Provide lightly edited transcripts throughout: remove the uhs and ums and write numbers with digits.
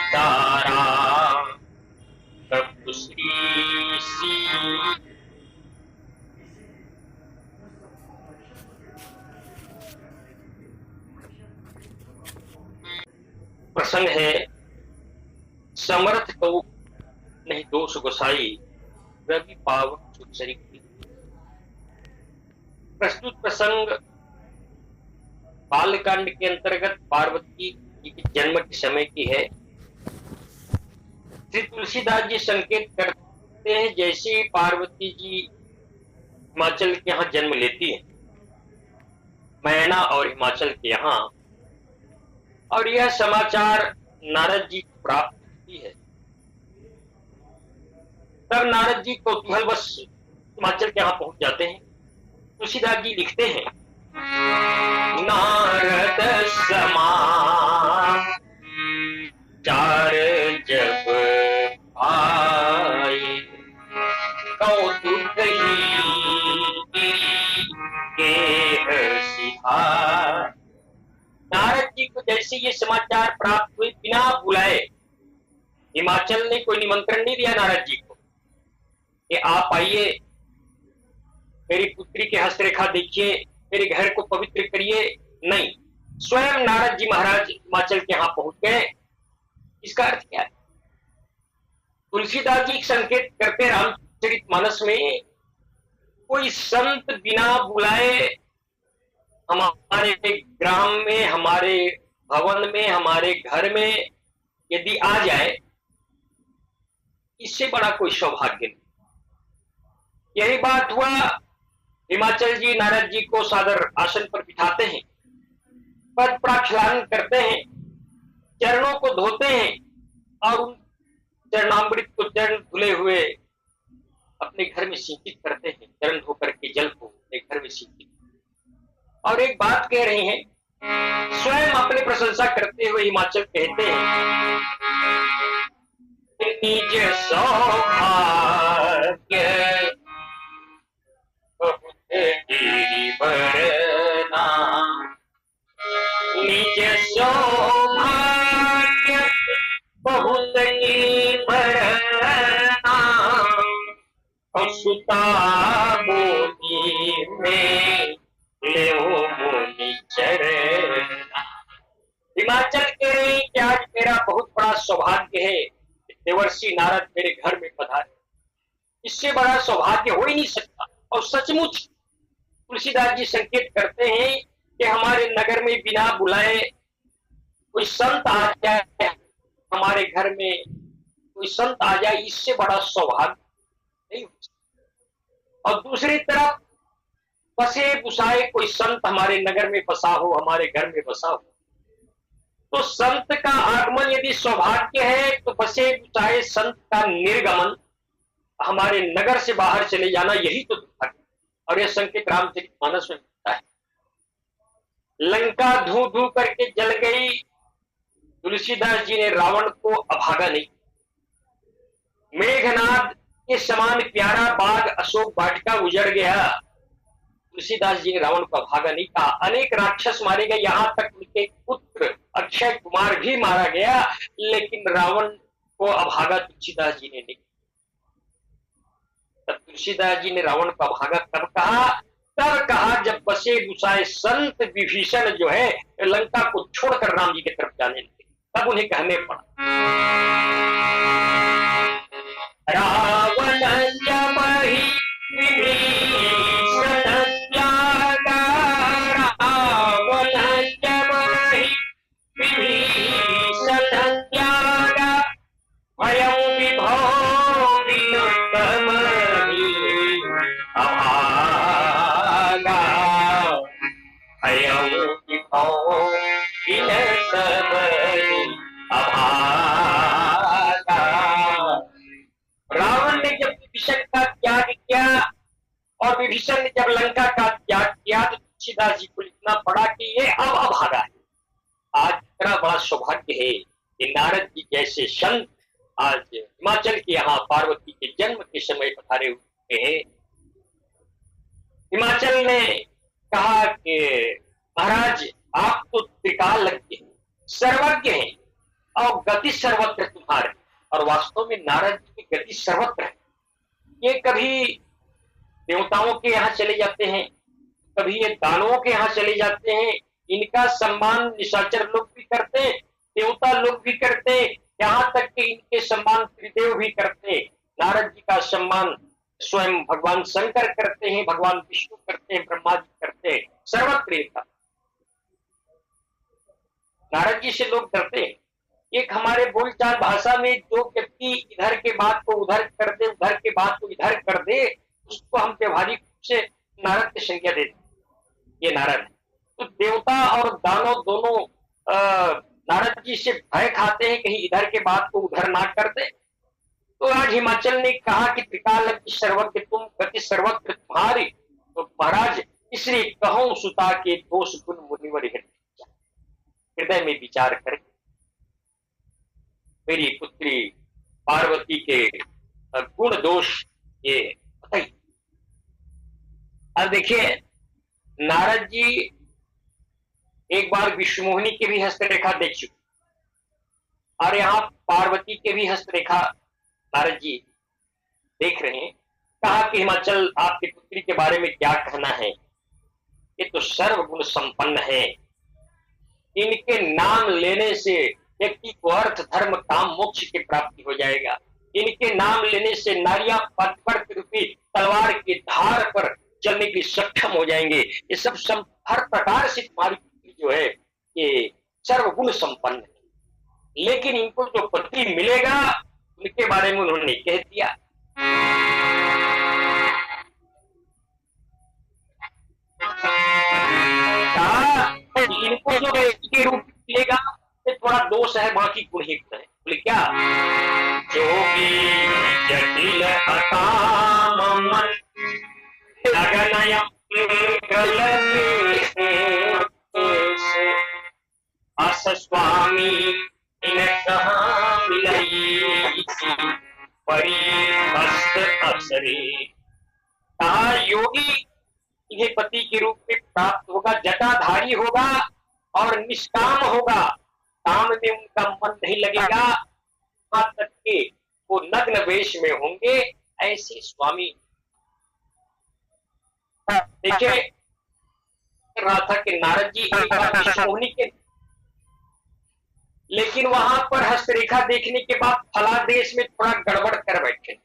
सीताराम प्रभु श्री प्रसंग है समर्थ को नहीं दोष गोसाई रवि पावन सुचरी। प्रस्तुत प्रसंग बालकांड के अंतर्गत पार्वती जी के जन्म के समय की है। श्री तुलसीदास जी संकेत करते हैं जैसे ही पार्वती जी हिमाचल के यहाँ जन्म लेती है, मैना और हिमाचल के यहाँ, और यह समाचार नारद जी को प्राप्त होती है, तब नारद जी कौतूहलवश हिमाचल के यहाँ पहुंच जाते हैं। तुलसीदास जी लिखते हैं, नारद समान चार जब आए कौतुक नारद जी को जैसे ये समाचार प्राप्त हुए, बिना बुलाए, हिमाचल ने कोई निमंत्रण नहीं दिया नारद जी को कि आप आइए, मेरी पुत्री के हस्तरेखा देखिए, मेरे घर को पवित्र करिए। नहीं, स्वयं नारद जी महाराज हिमाचल के यहाँ पहुंच गए। इसका अर्थ क्या है? तुलसीदास जी संकेत करते रामचरितमानस में, कोई संत बिना बुलाए हमारे ग्राम में, हमारे भवन में, हमारे घर में यदि आ जाए, इससे बड़ा कोई सौभाग्य नहीं। यही बात हुआ। हिमाचल जी नारद जी को सादर आसन पर बिठाते हैं, पद प्रक्षालन करते हैं, चरणों को धोते हैं और उन चरणामृत को चरण धुले हुए अपने घर में सिंचित करते हैं, चरण धो करके जल को अपने घर में सिंचित। और एक बात कह रही हैं, स्वयं अपनी प्रशंसा करते हुए हिमाचल कहते हैं, निज सौभाग्य बरना, निज सौभाग्य बहुत बरना, सुता मोदी में हिमाचल के रही कि आज मेरा बहुत बड़ा सौभाग्य है, देवर्षि नारद मेरे घर में पधारे। इससे बड़ा सौभाग्य हो ही नहीं सकता। और सचमुच तुलसीदास जी संकेत करते हैं कि हमारे नगर में बिना बुलाए कोई संत आ जाए, हमारे घर में कोई संत आ जाए, इससे बड़ा सौभाग्य नहीं हो सकता। और दूसरी तरफ बसे बुसाए कोई संत हमारे नगर में बसा हो, हमारे घर में बसा हो, तो संत का आगमन यदि सौभाग्य है, तो बसे बुसाए संत का निर्गमन, हमारे नगर से बाहर चले जाना, यही तो दुर्भाग्य। और यह संकेत रामचरितमानस में मिलता है। लंका धू धू करके जल गई, तुलसीदास जी ने रावण को अभागा नहीं। मेघनाद के समान प्यारा बाग अशोक वाटिका उजड़ गया, तुलसीदास जी ने रावण को अभागा नहीं कहा। अनेक राक्षस मारे गए, यहां तक उनके पुत्र अक्षय कुमार भी मारा गया, लेकिन रावण को अभागा तुलसीदास जी ने नहीं। तब तुलसीदास जी ने रावण को अभागा कब कहा? तब कहा जब बसे बुसाए संत विभीषण जो है लंका को छोड़कर राम जी की तरफ जाने लगे, तब उन्हें कहने पड़ा, रावण जब ही विभीषण त्यागा, रावण जब ही विभीषण त्यागा, भयं विभो विनुतम अभागा, भयं विभो विनुतम अभागा। रावण ने जब विभीषण का त्याग किया और विभीषण ने जब लंका का त्याग किया, तो तुलसीदास जी को लिखना पड़ा कि ये अब अभागा है। आज इतना बड़ा सौभाग्य है कि नारद जी जैसे संत आज हिमाचल के यहाँ पार्वती के जन्म के समय पधारे हुए हैं। हिमाचल ने कहा कि महाराज आप तो त्रिकालज्ञ हैं, सर्वज्ञ हैं और गति सर्वत्र तुम्हारे। और वास्तव में नारद जी की गति सर्वत्र है। ये कभी देवताओं के यहाँ चले जाते हैं, कभी ये दानवों के यहाँ चले जाते हैं। इनका सम्मान निशाचर लोग भी करते हैं, देवता लोग भी करते हैं, यहाँ तक कि इनके सम्मान त्रिदेव भी करते हैं। नारद जी का सम्मान स्वयं भगवान शंकर करते हैं, भगवान विष्णु करते हैं, ब्रह्मा जी करते हैं, सर्वत्र था। नारद जी से लोग डरते हैं। एक हमारे बोलचाल भाषा में जो व्यक्ति इधर के बात को उधर कर दे, उधर के बात को इधर कर दे, उसको हम व्यवहारिक रूप से नारद की संज्ञा देते हैं। ये नारद है। तो देवता और दानव दोनों नारद जी से भय खाते हैं कहीं इधर के बात को उधर ना कर दे। तो आज हिमाचल ने कहा कि त्रिकालज्ञ सर्वज्ञ तुम, गति सर्वत्र तुम्हारी। तो महाराज इसलिए कहूं सुता के दोष गुण मुनिवर हृदय में विचार करें। मेरी पुत्री पार्वती के गुण दोष ये बताइए। अब देखिए, नारद जी एक बार विष्णुमोहिनी के भी हस्तरेखा देख चुके और यहाँ पार्वती के भी हस्तरेखा नारद जी देख रहे हैं। कहा कि हिमाचल आपकी पुत्री के बारे में क्या कहना है? ये तो सर्वगुण संपन्न है। इनके नाम लेने से व्यक्ति को अर्थ धर्म काम मोक्ष की प्राप्ति हो जाएगा। इनके नाम लेने से नारियां पतिव्रत रूपी तलवार की धार पर चलने के लिए सक्षम हो जाएंगे। ये सब हर प्रकार से तुम्हारी पुत्री जो है ये सर्वगुण संपन्न है। लेकिन इनको जो पति मिलेगा उनके बारे में उन्होंने कह दिया। इनको जो के रूप मिलेगा ये थोड़ा दोष है, बाकी गुण ही है। बोले क्या? जोगी जटिल अकाम मन अस स्वामी इन कहाँ मिलई परी मस्त अवसरे। कहा योगी इन्हें पति के रूप में प्राप्त होगा, जटाधारी होगा और निष्काम होगा। काम में उनका मन नहीं लगेगा, वहां तक के वो नग्न वेश में होंगे। ऐसे स्वामी देखिए रहा था कि नारद जी एक बार विष्णुमोहिनी के, लेकिन वहां पर हस्तरेखा देखने के बाद फलादेश में थोड़ा गड़बड़ कर बैठे।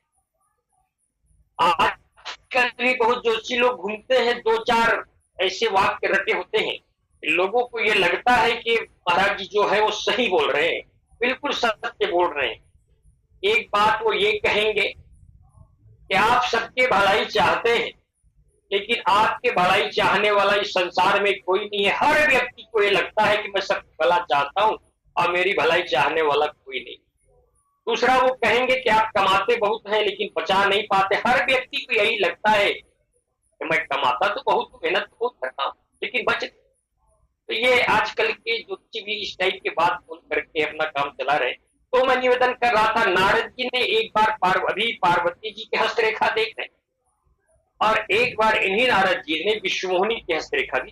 आजकल भी बहुत जोशी लोग घूमते हैं, दो चार ऐसे वाक्य रटे होते हैं, लोगों को ये लगता है कि महाराज जी जो है वो सही बोल रहे हैं, बिल्कुल सत्य बोल रहे हैं। एक बात वो ये कहेंगे कि आप सबके भलाई चाहते हैं, लेकिन आपके भलाई चाहने वाला इस संसार में कोई नहीं है। हर व्यक्ति को ये लगता है कि मैं सबकी भला चाहता हूं और मेरी भलाई चाहने वाला कोई नहीं। दूसरा वो कहेंगे कि आप कमाते बहुत हैं लेकिन बचा नहीं पाते। हर व्यक्ति को यही लगता है कि मैं कमाता तो बहुत, मेहनत बहुत करता हूं लेकिन बच। तो ये आजकल के जो भी इस टाइप के बात बोल करके अपना काम चला रहे। तो मैं निवेदन कर रहा था, नारद जी ने एक बार अभी पार्वती जी की हस्तरेखा देख रहे और एक बार इन्हीं नारद जी ने विष्णुमोहिनी की हस्तरेखा दी।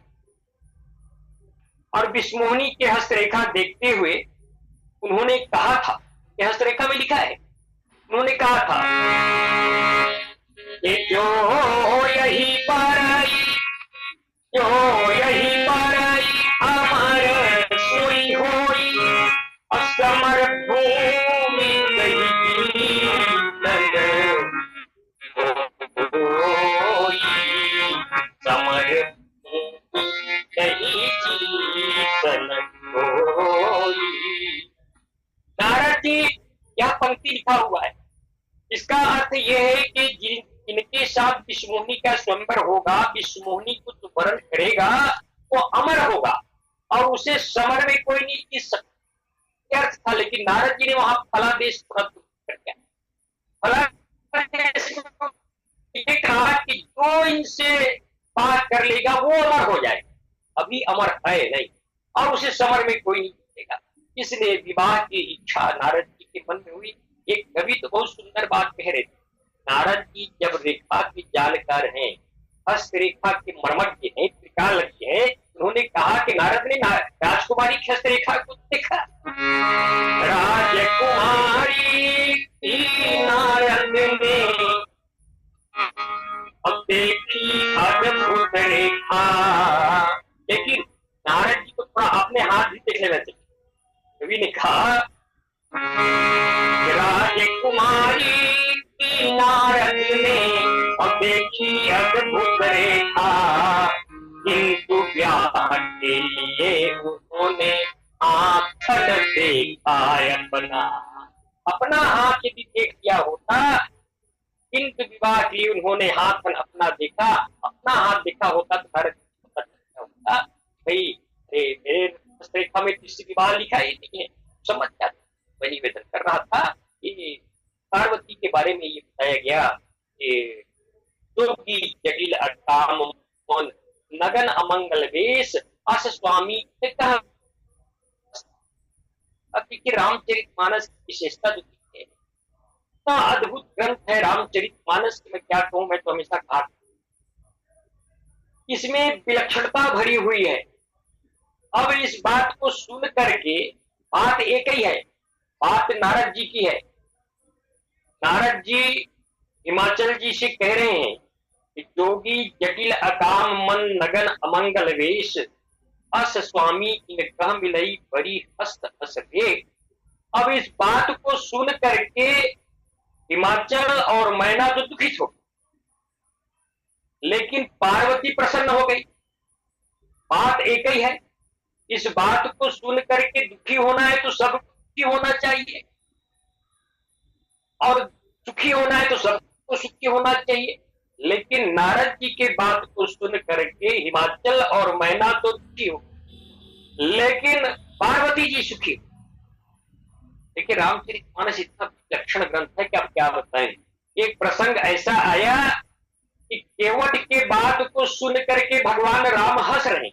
और विष्णुमोहिनी की हस्तरेखा देखते हुए उन्होंने कहा था, ये हस्तरेखा में लिखा है, उन्होंने कहा था कि जो यही पाराई, जो यही पाराई अमर सोई होई, असमर भूमि गई समर नारद जी यह पंक्ति लिखा हुआ है। इसका अर्थ यह है कि जिनके साथ विष्णुमोहिनी का स्वयंवर होगा, विष्णुमोहिनी को जो वरण करेगा वो अमर होगा और उसे समर में कोई नहीं जीत सकता अर्थ था। लेकिन नारद जी ने वहां फलादेश तुरंत कर दिया। फलादेश ये कहा कि जो इनसे बात कर लेगा वो अमर हो जाएगा। अभी अमर है नहीं और उसे समर में कोई नहीं जीतेगा। इसलिए विवाह की इच्छा नारद जी के मन में हुई। एक कवि तो बहुत सुंदर बात कह रहे थे, नारद जी जब रेखा के जालकार हैं, हस्तरेखा के मर्मज्ञ हैं, त्रिकालज्ञ हैं, उन्होंने कहा कि नारद ने राजकुमारी की हस्तरेखा को देखा। राजकुमारी नारद ने अब देखी अद्भुत रेखा, लेकिन नारद जी को थोड़ा अपने हाथ भी देख लेना चाहिए। कवि ने कहा राजकुमारी की नारद ने अब देखी अद्भुत रेखा, किंतु ब्याह के लिए उन्होंने आंखन देखा अपना। अपना हाथ यदि देख लिया होता, किंतु विवाह के लिए उन्होंने हाथ अपना देखा, अपना हाथ देखा होता तो नारद जी को पता होता भाई मेरे रेखा में किसी विवाह लिखा ही नहीं है, समझ जाते। मैं निवेदन कर रहा था कि पार्वती के बारे में ये बताया गया कि जो की जटिल अट्टाम मन नगन अमंगल वेश अस स्वामी ने कहा। अब देखिए रामचरितमानस की विशेषता जो है, इतना अद्भुत ग्रंथ है रामचरितमानस, मैं क्या कहूं, मैं तो हमेशा कहा इसमें विलक्षणता भरी हुई है। अब इस बात को सुन करके, बात एक ही है, बात नारद जी की है। नारद जी हिमाचल जी से कह रहे हैं कि जोगी जटिल अकाम मन नगन अमंगल वेश अस स्वामी इन कह मिलई बड़ी हस्त हस भेंट। अब इस बात को सुन करके हिमाचल और मैना तो दुखित हो, लेकिन पार्वती प्रसन्न हो गई। बात एक ही है, इस बात को सुन करके दुखी होना है तो सब दुखी होना चाहिए, और सुखी होना है तो सबको सुखी होना चाहिए। लेकिन नारद जी के बात को सुन करके हिमाचल और मैना तो दुखी हो, लेकिन पार्वती जी सुखी हो। देखिए रामचरितमानस इतना विलक्षण ग्रंथ है कि आप क्या बताएं। एक प्रसंग ऐसा आया कि केवट के बात को सुन करके भगवान राम हंस रहे,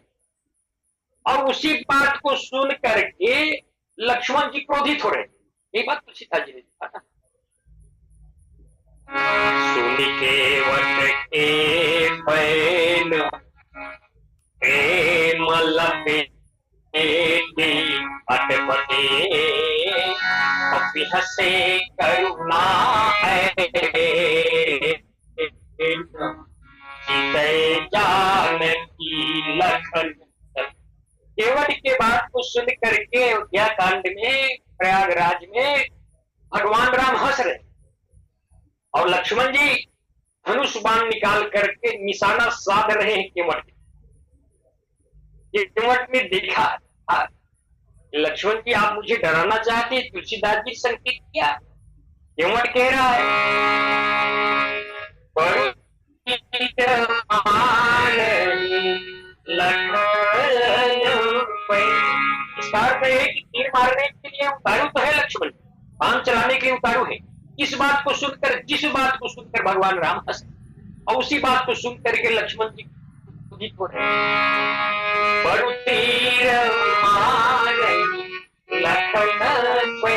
और उसी बात को सुन करके लक्ष्मण जी क्रोधित हो रहे। ये बात तो सीता जी ने कहा, सुन केवट के बैल प्रेम लपेटे अटपटे, हंसे करुणा है जानकी लखन। केवट के बात को सुन करके अयोध्या कांड में प्रयागराज में भगवान राम हंस रहे, और लक्ष्मण जी धनुष बाण निकाल करके निशाना साध रहे हैं केवट। केवट ने देखा लक्ष्मण जी आप मुझे डराना चाहते, तुलसीदास जी संकेत किया। केवट कह रहा है तीर मारने के लिए उतारू तो है लक्ष्मण, बाण चलाने के लिए उतारू है। इस बात को सुनकर, जिस बात को सुनकर भगवान राम हंस, और उसी बात को सुनकर के लक्ष्मण जी क्रोधित हो रहे। बड़ु तीर मारई लखन पे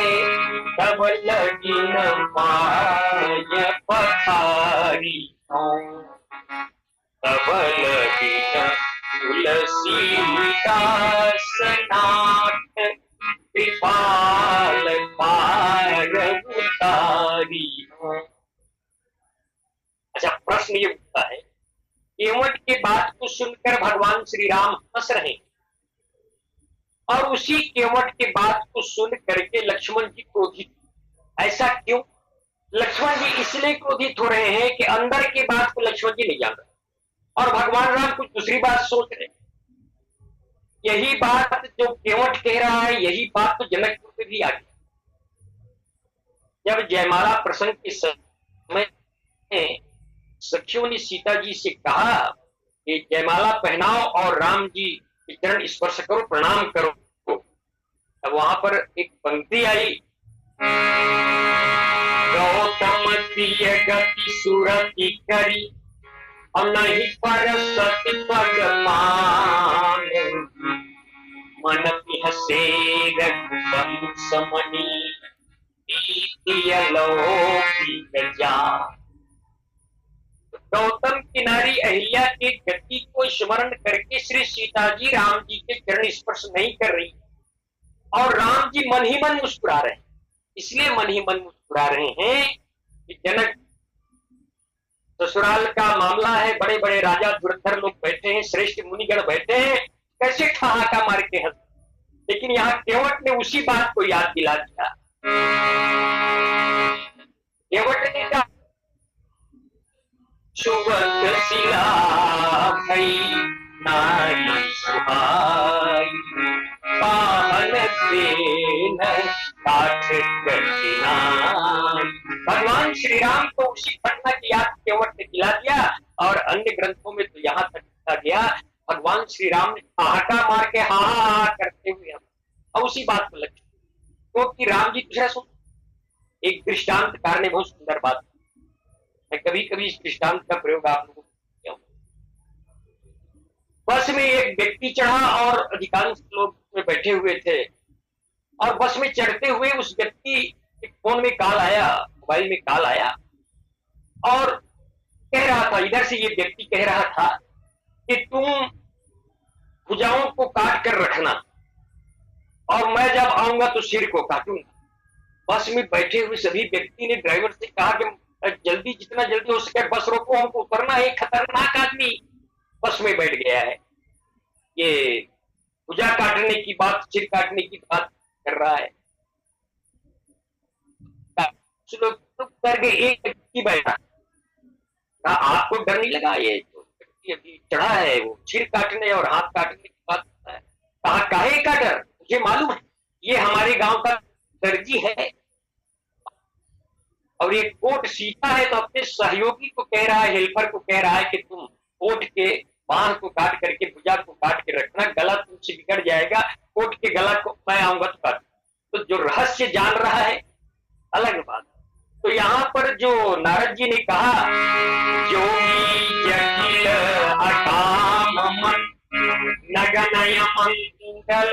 तब लगिन माय पथारी, तब लगिन तुलसीदास नाथ कृपाल पार उतारी। अच्छा, प्रश्न ये उठता है, केवट के बात को सुनकर भगवान श्री राम हंस रहे, और उसी केवट के बात को सुन करके लक्ष्मण जी क्रोधित। ऐसा क्यों? लक्ष्मण जी इसलिए क्रोधित हो रहे हैं कि अंदर की बात को लक्ष्मण जी नहीं जान रहे, और भगवान राम कुछ दूसरी बात सोच रहे। यही बात जो केवट कह रहा है, यही बात तो जनकपुर में भी आ गई। जब जयमाला प्रसंग के समय सखियों ने सीता जी से कहा कि जयमाला पहनाओ और राम जी के चरण स्पर्श करो, प्रणाम करो, तब वहां पर एक पंक्ति आई, गौतम दिय गति सुरति करी और नहीं पर सती पग मान, मन हसे रघुवंश मणि कीर्ति अलौकिक जा। गौतम की नारी अहिल्या की गति को स्मरण करके श्री सीता जी राम जी के चरण स्पर्श नहीं कर रही और राम जी मन ही मन मुस्कुरा रहे हैं। इसलिए मन ही मन मुस्कुरा रहे हैं कि जनक ससुराल का मामला है, बड़े बड़े राजा धुरंधर लोग बैठे हैं, श्रेष्ठ मुनिगण बैठे हैं, कैसे ठहाका मार के हंस। लेकिन यहाँ केवट ने उसी बात को याद दिला दिया। केवट ने कहा सुवत शिला भई नारी सुहाई पाहन देन काठ कठिनाई। भगवान श्री राम को उसी घटना की याद केवट ने दिला दिया और अन्य ग्रंथों में तो यहाँ तक लिखा गया भगवान श्री राम ने ठहाका मार के हा हा करते हुए और उसी बात को लक्ष्य क्योंकि राम जी दूसरा सुन। एक दृष्टांतकार ने बहुत सुंदर बात, मैं कभी कभी इस दृष्टांत का प्रयोग आप लोगों को किया हूं। बस में एक व्यक्ति चढ़ा और अधिकांश लोग में बैठे हुए थे और बस में चढ़ते हुए उस व्यक्ति के फोन में कॉल आया, मोबाइल में कॉल आया और कह रहा था, इधर से ये व्यक्ति कह रहा था कि तुम भुजाओं को काट कर रखना और मैं जब आऊंगा तो सिर को काटूंगा। बस में बैठे हुए सभी व्यक्ति ने ड्राइवर से कहा कि जल्दी जितना जल्दी हो सके बस रोको, हमको उतरना है, खतरनाक आदमी बस में बैठ गया है, ये भुजा काटने की बात, सिर काटने की बात कर रहा है। कर गए, एक व्यक्ति बैठा, आपको डर नहीं लगा? ये तो व्यक्ति अभी चढ़ा है, वो सिर काटने और हाथ काटने की बात करता है। कहा काहे का डर? मुझे मालूम है ये हमारे गांव का दर्जी है और ये कोट सीता है, तो अपने सहयोगी को कह रहा है, हेल्पर को कह रहा है कि तुम कोट के बांह को काट करके भुजा को काट के रखना, गला तुमसे बिगड़ जाएगा, कोट के गला को मैं आऊंगा तो काट। तो जो रहस्य जान रहा है अलग बात। तो यहाँ पर जो नारद जी ने कहा योगी जटिल अकाम मन नगनय मंगल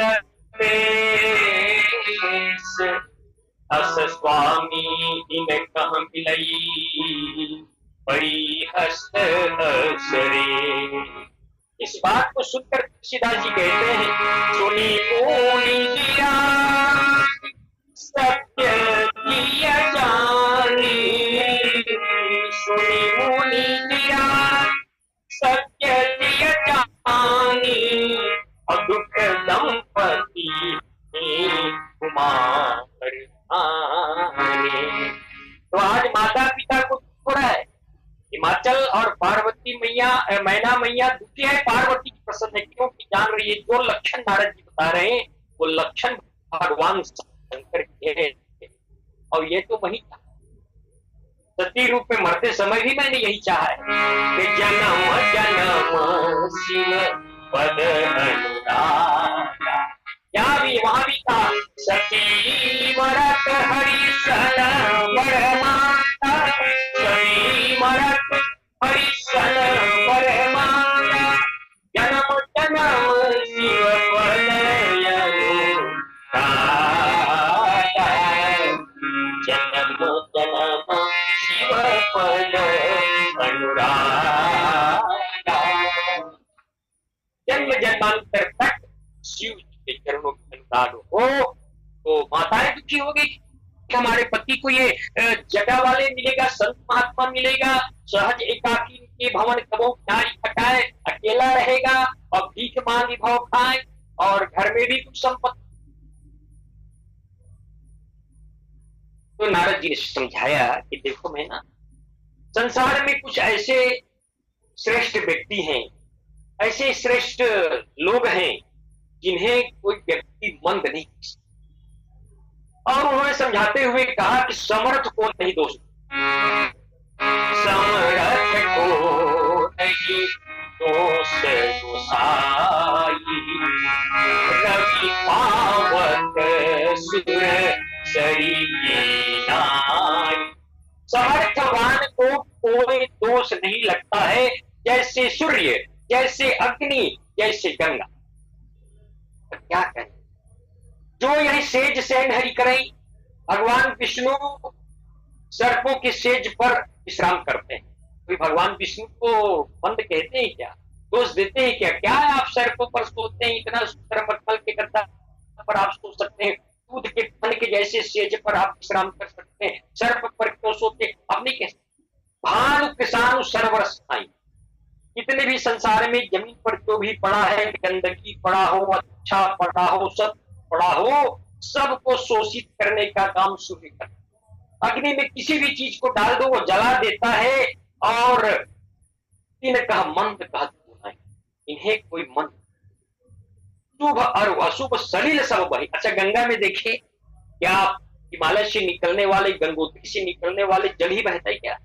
अस स्वामी इन कह मिलई बड़ी हस्त हसरे। इस बात को सुनकर तुलसीदास जी कहते हैं सुनी बोली दिया सत्य दिया जानी, सुनी बोली दिया सत्य दिया जानी और दुख दंपति कुमार। तो आज माता पिता को हो रहा है, हिमाचल और पार्वती मैया, मैना मैया दुखी है, पार्वती की प्रसन्न है क्योंकि जान रही है जो लक्षण नारद जी बता रहे हैं वो लक्षण भगवान शंकर के हैं। और ये तो वही था, सती रूप में मरते समय भी मैंने यही चाहा है कि जन्म जन्म शिव पद अनुरागा। यहाँ भी वहां भी कहा सती मरत हरिशन बरमाता, सती मरत हरिशन बरमाता, जन्म जन्म शिव पद अनुरागा, जन्म जन्म शिव पद अनुरागा। जन्म जन्मांतर तक शिव के चरणों के अनुराग हो तो माताएं दुखी हो गई कि हमारे पति को ये जगह वाले मिलेगा, संत महात्मा मिलेगा, सहज एकाकी के भवन कबो नारी खटाए, अकेला रहेगा और भीख मांगी भाव खाए और घर में भी कुछ संपत्ति। तो नारद जी ने समझाया कि देखो मैं ना, संसार में कुछ ऐसे श्रेष्ठ व्यक्ति हैं, ऐसे श्रेष्ठ लोग हैं जिन्हें कोई व्यक्ति मंद नहीं। और उन्होंने समझाते हुए कहा कि समर्थ को नहीं दोष, समर्थ को नहीं दोष गोसाई, रवि पावक सुर समर्थवान को कोई दोष नहीं लगता है, जैसे सूर्य, जैसे अग्नि, जैसे गंगा। क्या कहें, जो यही सेज शयन हरि करई, भगवान विष्णु सर्पों के सेज पर विश्राम करते हैं। कोई भगवान विष्णु को मंद कहते हैं क्या, दोष देते हैं क्या? क्या है आप सर्पों पर सोते हैं, इतना सुंदर मखमल के गद्दा पर आप सो सकते हैं, दूध के फन के जैसे सेज पर आप विश्राम कर सकते हैं, सर्प पर क्यों सोते? आप नहीं कह सकते। भानु किसानु सरवरस आई, कितने भी संसार में जमीन पर जो भी पड़ा है, गंदगी पड़ा हो, अच्छा पड़ा हो, सब पड़ा हो, सबको शोषित करने का काम सूर्य करता है। अग्नि में किसी भी चीज को डाल दो, वो जला देता है। और इन कहा मंद कहा नहीं, इन्हें कोई मन शुभ और अशुभ सलिल सब बही। अच्छा, गंगा में देखिए, क्या हिमालय से निकलने वाले, गंगोत्री से निकलने वाले जल ही बहता है क्या?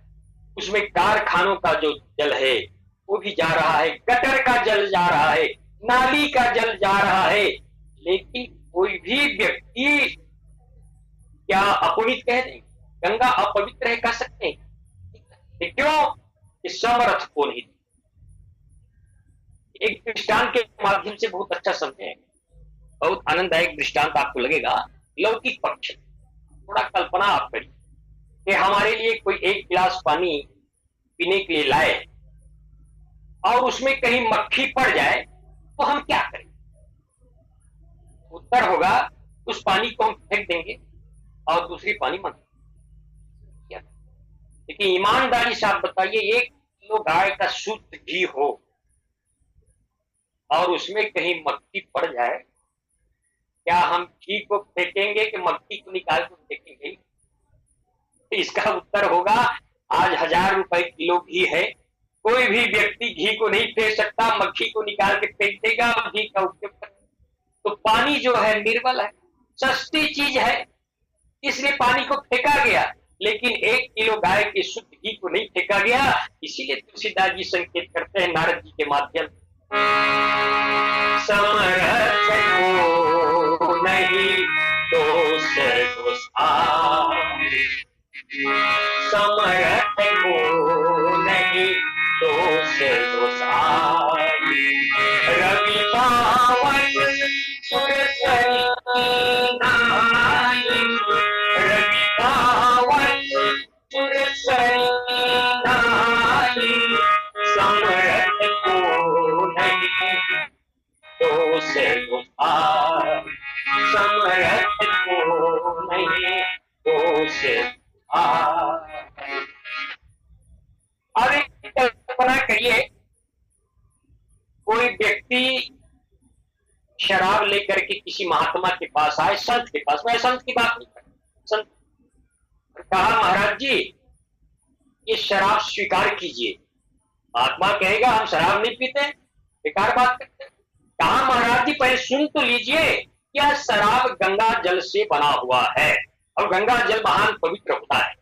उसमें कारखानों का जो जल है वो भी जा रहा है, गटर का जल जा रहा है, नाली का जल जा रहा है, लेकिन कोई भी व्यक्ति क्या अपवित्र कह दें? गंगा अपवित्र है कह सकते हैं? क्यों? इस समर्थ को नहीं। एक दृष्टांत के माध्यम से बहुत अच्छा समझे, बहुत आनंददायक दृष्टांत आपको लगेगा। लौकिक पक्ष, थोड़ा कल्पना आप करिए कि हमारे लिए कोई एक गिलास पानी पीने के लिए लाए और उसमें कहीं मक्खी पड़ जाए तो हम क्या करें? उत्तर होगा उस पानी को हम फेंक देंगे और दूसरी पानी मंगाएंगे। लेकिन ईमानदारी से आप बताइए, 1 किलो गाय का शुद्ध घी हो और उसमें कहीं मक्खी पड़ जाए, क्या हम घी को फेंकेंगे कि मक्खी को निकाल कर फेंकेंगे? तो इसका उत्तर होगा आज 1000 रुपए किलो घी है, कोई भी व्यक्ति घी को नहीं फेंक सकता, मक्खी को निकाल के फेंक देगा और घी का उपयोग करेगा। तो पानी जो है निर्मल है, सस्ती चीज है, इसलिए पानी को फेंका गया, लेकिन 1 किलो गाय के शुद्ध घी को नहीं फेंका गया। इसीलिए तुलसीदास जी संकेत करते हैं नारद जी के माध्यम, समर्थ को नहीं दोष दोषारी, समर्थ को नहीं दोष दोषारी, रवि पावन सुरसरी नाई, रवि पावन सुरसरी नाई, समर्थ को नहीं दोष दोषारी, समर्थ को नहीं दोष दोषारी। अब एक कल्पना करिए, कोई व्यक्ति शराब लेकर के किसी महात्मा के पास आए, संत के पास, मैं संत की बात नहीं कर, संत कहा महाराज जी ये शराब स्वीकार कीजिए। महात्मा कहेगा हम शराब नहीं पीते, बेकार बात करते। कहा महाराज जी पहले सुन तो लीजिए, यह शराब गंगा जल से बना हुआ है और गंगा जल महान पवित्र होता है।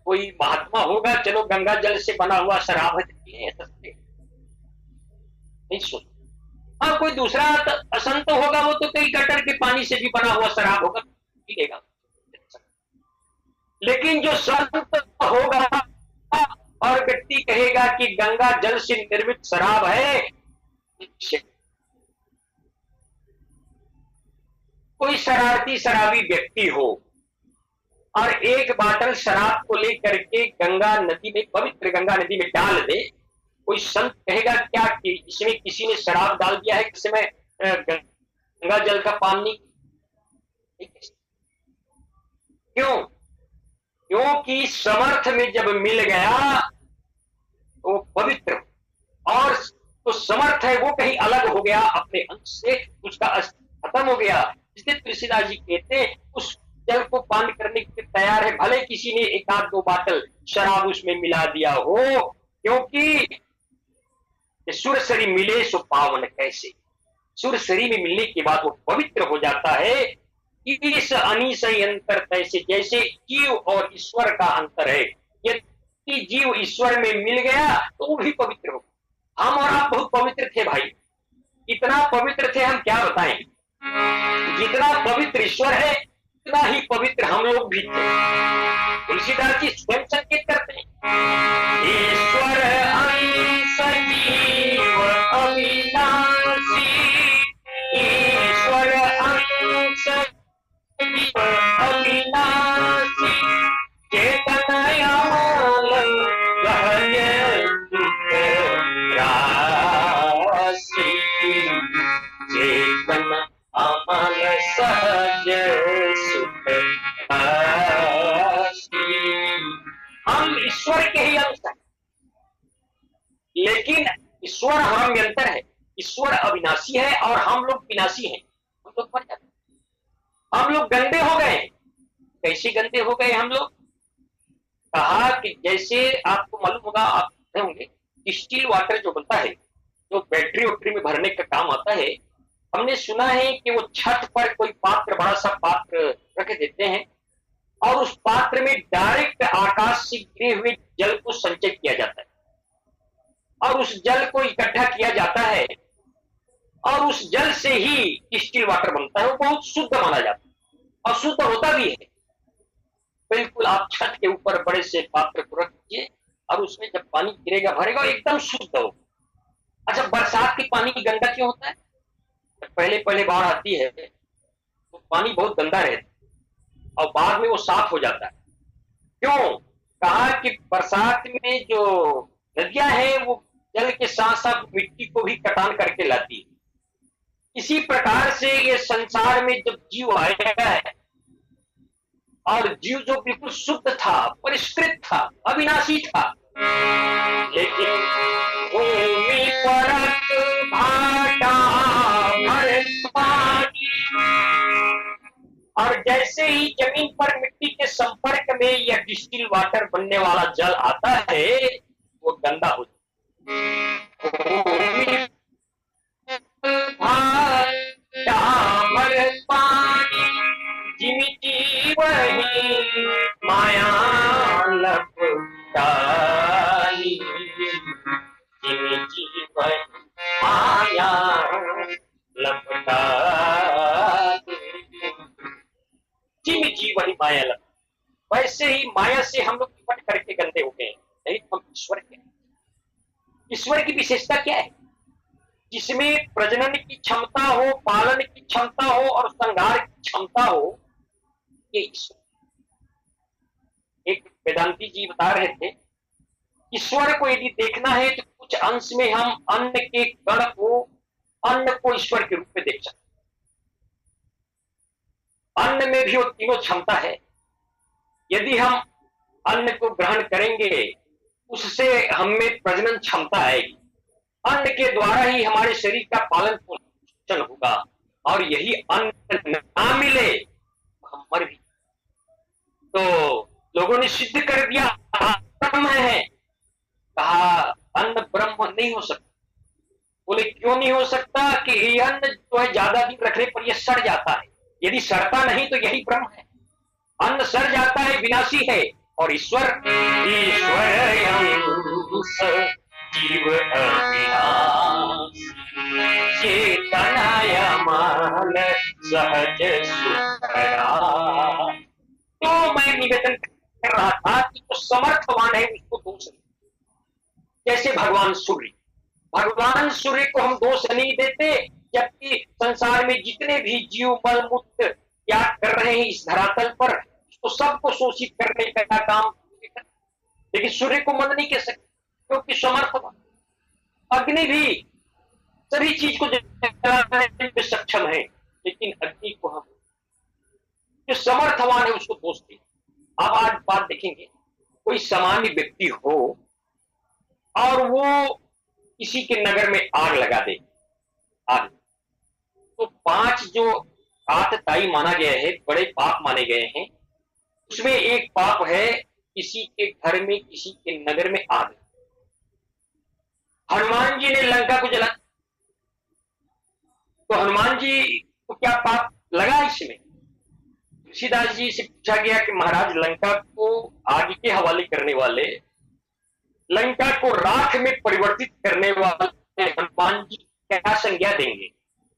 कोई महात्मा होगा, चलो गंगा जल से बना हुआ शराब है सस्ते, नहीं सुन। हाँ, कोई दूसरा असंत होगा, वो तो कई गटर के पानी से भी बना हुआ शराब होगा, पीएगा। लेकिन जो संत होगा और व्यक्ति कहेगा कि गंगा जल से निर्मित शराब है, कोई शरारती शराबी व्यक्ति हो और एक बाटल शराब को लेकर के गंगा नदी में, पवित्र गंगा नदी में डाल दे, कोई संत कहेगा क्या कि इसमें किसी ने शराब डाल दिया है, किसी में गंगा जल का पानी? क्यों? क्योंकि समर्थ में जब मिल गया तो पवित्र, और तो समर्थ है वो कहीं अलग हो गया अपने अंश से, उसका खत्म हो गया। इसलिए तुलसीदास जी कहते हैं उस जल को पान करने के लिए तैयार है, भले किसी ने 1-2 बाटल शराब उसमें मिला दिया हो, क्योंकि सुरसरी मिले सो पावन कैसे। सुरसरी में मिलने के बाद वो पवित्र हो जाता है। इस अनिश अंतर तैसे, जैसे जीव और ईश्वर का अंतर है, यदि जीव ईश्वर में मिल गया तो वो भी पवित्र हो। हम और आप बहुत पवित्र थे भाई, इतना पवित्र थे हम क्या बताएं। जितना पवित्र ईश्वर है उतना ही पवित्र हम लोग भी थे। तुलसीदास जी स्वयं संकेत करते हैं, ईश्वर अंश जीव अविनाशी, ईश्वर विनाशी है और हम लोग विनाशी हैं, हम लोग मर जाते हैं। हम लोग गंदे हो गए। कैसे गंदे हो गए हम लोग? कहा कि जैसे आपको मालूम होगा, आप सुने होंगे कि स्टील वाटर जो बनता है, जो बैटरी वैटरी में भरने का काम आता है, हमने सुना है कि वो छत पर कोई पात्र, बड़ा सा पात्र रख देते हैं और उस पात्र में डायरेक्ट आकाश से गिरे हुए जल को संचय किया जाता है और उस जल को इकट्ठा किया जाता है और उस जल से ही स्टील वाटर बनता है। वो बहुत शुद्ध माना जाता है और शुद्ध होता भी है। बिल्कुल आप छत के ऊपर बड़े से पात्र को रख दीजिए और उसमें जब पानी गिरेगा, भरेगा, एकदम शुद्ध हो। अच्छा, बरसात के पानी गंदा क्यों होता है? पहले पहले बाढ़ आती है तो पानी बहुत गंदा रहता है और बाद में वो साफ हो जाता है। क्यों? कहा कि बरसात में जो नदियां हैं वो जल के साथ साथ मिट्टी को भी कटान करके लाती है। इसी प्रकार से ये संसार में जब जीव आया है और जीव जो बिल्कुल शुद्ध था, परिष्कृत था, अविनाशी था, लेकिन भूमि परत भाटा भर पानी, और जैसे ही जमीन पर मिट्टी के संपर्क में यह डिस्टिल वाटर बनने वाला जल आता है, वो गंदा हो जाता है। पानी जिमिति वही माया लपटानी, जिमिति वही माया लपटानी, जिमिति वही माया लपटानी। वैसे ही माया से हम लोग निपट करके गंदे हो गए। नहीं, हम ईश्वर के, ईश्वर की विशेषता क्या है? जिसमें प्रजनन की क्षमता हो, पालन की क्षमता हो और संहार की क्षमता हो, ये ईश्वर। एक वेदांती जी बता रहे थे, ईश्वर को यदि देखना है तो कुछ अंश में हम अन्न के कण को, अन्न को ईश्वर के रूप में देख सकते। अन्न में भी वो तीनों क्षमता है। यदि हम अन्न को ग्रहण करेंगे, उससे हमें प्रजनन क्षमता आएगी। अन्न के द्वारा ही हमारे शरीर का पालन पोषण होगा और यही अन्न ना मिले हम मर भी। तो लोगों ने सिद्ध कर दिया ब्रह्म है। कहा अन्न ब्रह्म नहीं हो सकता। बोले क्यों नहीं हो सकता? कि ये अन्न जो है ज्यादा दिन रखने पर यह सड़ जाता है। यदि सड़ता नहीं तो यही ब्रह्म है। अन्न सड़ जाता है, विनाशी है, और ईश्वर जीव अविनाशी चेतनाय मान सहज सुखरा। तो मैं निवेदन कर रहा था कि जो समर्थवान है उसको दोष नहीं। जैसे भगवान सूर्य, भगवान सूर्य को हम दोष नहीं देते, जबकि संसार में जितने भी जीव बल मुक्त त्याग कर रहे हैं इस धरातल पर, उसको सबको शोषित करने का काम, लेकिन सूर्य को मत नहीं कह सकते क्योंकि समर्थवान। अग्नि भी सभी चीज को जलाने में सक्षम है, लेकिन अग्नि को हम जो समर्थवान है उसको दोष दें। अब आज बात देखेंगे, कोई सामान्य व्यक्ति हो और वो किसी के नगर में आग लगा दे, आग, तो 5 जो आतताई माना गया है, बड़े पाप माने गए हैं, उसमें एक पाप है किसी के घर में, किसी के नगर में आग। हनुमान जी ने लंका को जला, तो हनुमान जी को क्या पाप लगा इसमें? तुलसीदास जी से पूछा गया कि महाराज लंका को आग के हवाले करने वाले, लंका को राख में परिवर्तित करने वाले हनुमान जी क्या संज्ञा देंगे?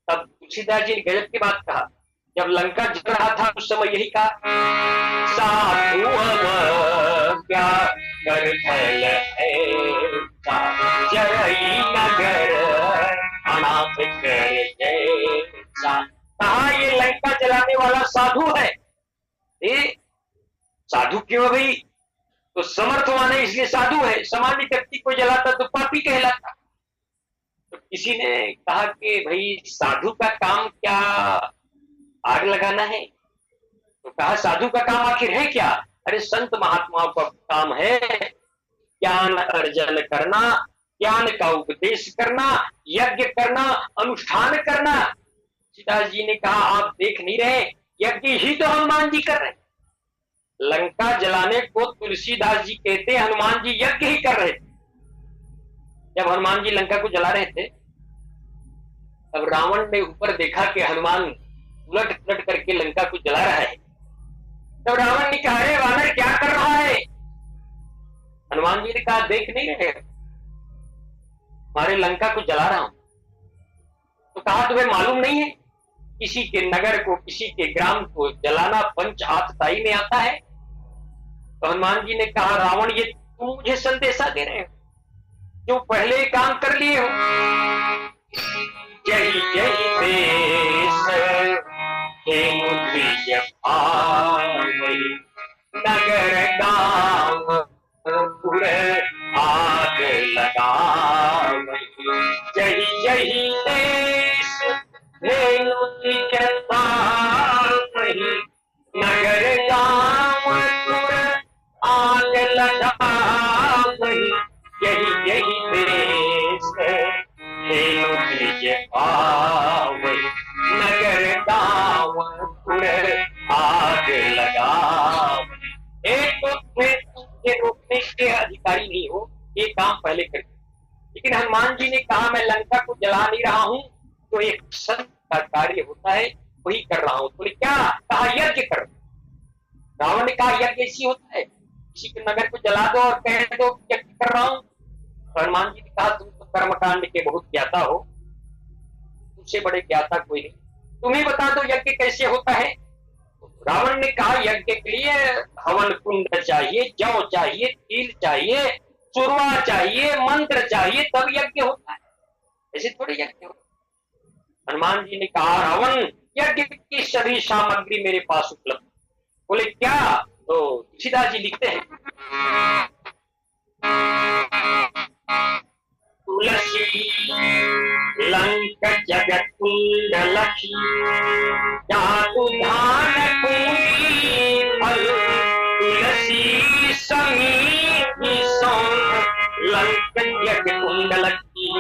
तब तुलसीदास जी ने गजब की बात कहा। जब लंका जल रहा था उस समय यही कहा, साधु अब क्या कर फल है, जरई नगर अनाथ कर जैसा। कहा ये लंका जलाने वाला साधु है। साधु क्यों भाई? तो समर्थवान है इसलिए साधु है। सामान्य व्यक्ति को जलाता तो पापी कहलाता। तो किसी ने कहा कि भाई साधु का काम क्या आग लगाना है? तो कहा साधु का काम आखिर है क्या? अरे संत महात्माओं का काम है ज्ञान अर्जन करना, ज्ञान का उपदेश करना, यज्ञ करना, अनुष्ठान करना। तुलसीदास जी ने कहा आप देख नहीं रहे, यज्ञ ही तो हनुमान जी कर रहे हैं। लंका जलाने को तुलसीदास जी कहते हनुमान जी यज्ञ ही कर रहे थे। जब हनुमान जी लंका को जला रहे थे तब रावण ने ऊपर देखा कि हनुमान उलट पुलट करके लंका को जला रहा है। तब रावण ने कहा अरे वानर क्या कर रहा है? हनुमान जी ने कहा देख नहीं रहे, हमारे लंका को जला रहा हूं। तो कहा तुम्हें मालूम नहीं है किसी के नगर को, किसी के ग्राम को जलाना पंच आतताई में आता है? तो हनुमान जी ने कहा रावण ये तुम मुझे संदेशा दे रहे हो जो पहले काम कर लिए हो। जय जय देश नगर गांव आग लगा। जय जय देश नगर गांव आग लगा। यही यही देश नगर गांव आग लगा। एक तो तुम्हें रोकने के अधिकारी नहीं हो, ये काम पहले कर। लेकिन हनुमान जी ने कहा मैं लंका को जला नहीं रहा हूं, तो एक संत का कार्य होता है वही कर रहा हूं। बोले क्या? कहा यज्ञ कर। रावण ने कहा यज्ञ ऐसी होता है, किसी के नगर को जला दो और कह दो यज्ञ कर रहा हूं। हनुमान जी ने कहा तुम तो कर्मकांड के बहुत ज्ञाता हो, तुमसे बड़े ज्ञाता कोई नहीं, तुम ही बता दो यज्ञ कैसे होता है। रावण ने कहा यज्ञ के लिए हवन कुंड चाहिए, जौ चाहिए, तिल चाहिए, चुरवा चाहिए, मंत्र चाहिए, तब यज्ञ होता है, ऐसे थोड़े यज्ञ होता है। हनुमान जी ने कहा रावण यज्ञ की सभी सामग्री मेरे पास उपलब्ध। बोले क्या? तो तुलसीदास जी लिखते हैं तुलसी लंक जगत कुंड लक्ष्मी जातु धान कुंडी फल तुलसी समीपी सौंद लंक जग कुंड लक्ष्मी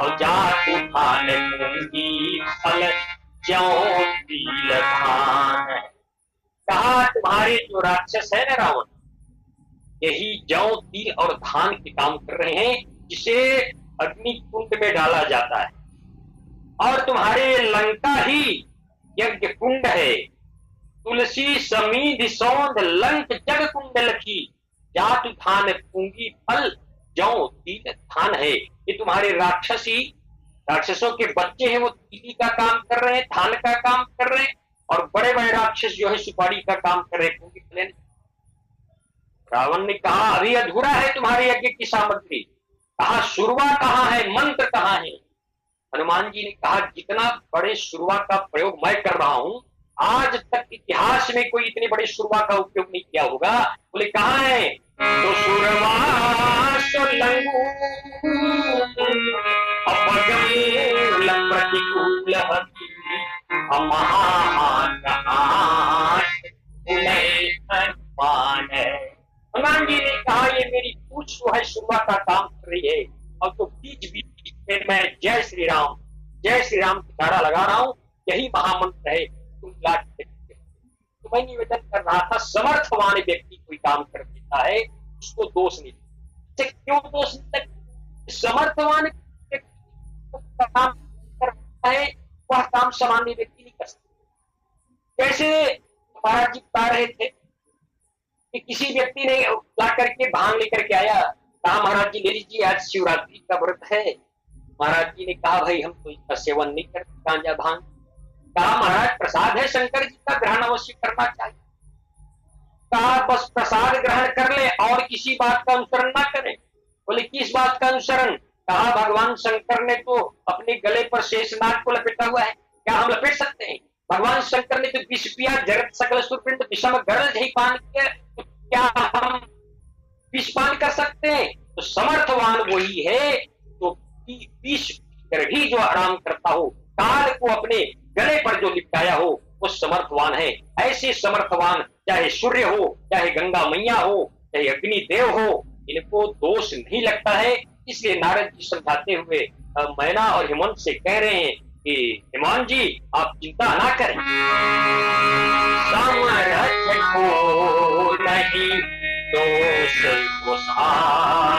और जातु धान कुंडी फल ज्यों तिल धान। कहा तुम्हारे जो राक्षस है ना रावण, यही जौ तिल और धान के काम कर रहे हैं जिसे अग्नि कुंड में डाला जाता है, और तुम्हारे लंका ही यज्ञ कुंड है। तुलसी समीध सौंद लंक जग कुंड लखी जातु धान पूंगी फल जौ तिल धान है। ये तुम्हारे राक्षसों के बच्चे हैं, वो तिली का काम कर रहे हैं, धान का काम कर रहे हैं, और बड़े बड़े राक्षस जो है सुपारी का काम कर रहे हैं। रावण ने कहा अभी अधूरा है तुम्हारे यज्ञ की सामग्री। कहा शुरुआ कहाँ है, मंत्र कहाँ है? हनुमान जी ने कहा जितना बड़े शुरुआ का प्रयोग मैं कर रहा हूं, आज तक इतिहास में कोई इतने बड़े शुरुआ का उपयोग नहीं किया होगा। बोले कहाँ है? तो शुरुआ हनुमान जी ने कहा ये मेरी पूछ जो है शुरुआत का काम कर रही है, और तो बीच बीच में मैं जय श्री राम की नारा लगा रहा हूँ, यही महामंत्र है। तुम तो मैं निवेदन कर रहा था समर्थवान व्यक्ति कोई काम कर देता है उसको दोष नहीं, क्यों दोष नहीं? समर्थवान काम करता है वह काम सामान्य व्यक्ति नहीं कर सकता। जैसे महाराज जी बता रहे थे कि किसी व्यक्ति ने ला करके भांग लेकर के आया, कहा महाराज जी ले लीजिए आज शिवरात्रि का व्रत है। महाराज जी ने कहा भाई हम तो इसका सेवन नहीं करते गांजा भांग। कहा महाराज प्रसाद है शंकर जी का, ग्रहण अवश्य करना चाहिए। कहा बस प्रसाद ग्रहण कर ले और किसी बात का अनुसरण ना करें। बोले किस बात का अनुसरण? कहा भगवान शंकर ने तो अपने गले पर शेषनाग को लपेटा हुआ है, क्या हम लपेट सकते हैं? भगवान शंकर ने तो विष पिया, जगत सकल सुरपिंड विषम गरल जही पान किया, तो क्या हम विष पान कर सकते हैं? तो समर्थवान वही है तो विष कर भी जो आराम करता हो, काल को अपने गले पर जो लिपटाया हो, वो समर्थवान है। ऐसे समर्थवान चाहे सूर्य हो, चाहे गंगा मैया हो, चाहे अग्नि देव हो, इनको दोष नहीं लगता है इसलिए नारद जी समझाते हुए मैना और हेमंत से कह रहे हैं कि हेमंत जी आप चिंता ना करें, समरथ को नहीं दोष को साथ,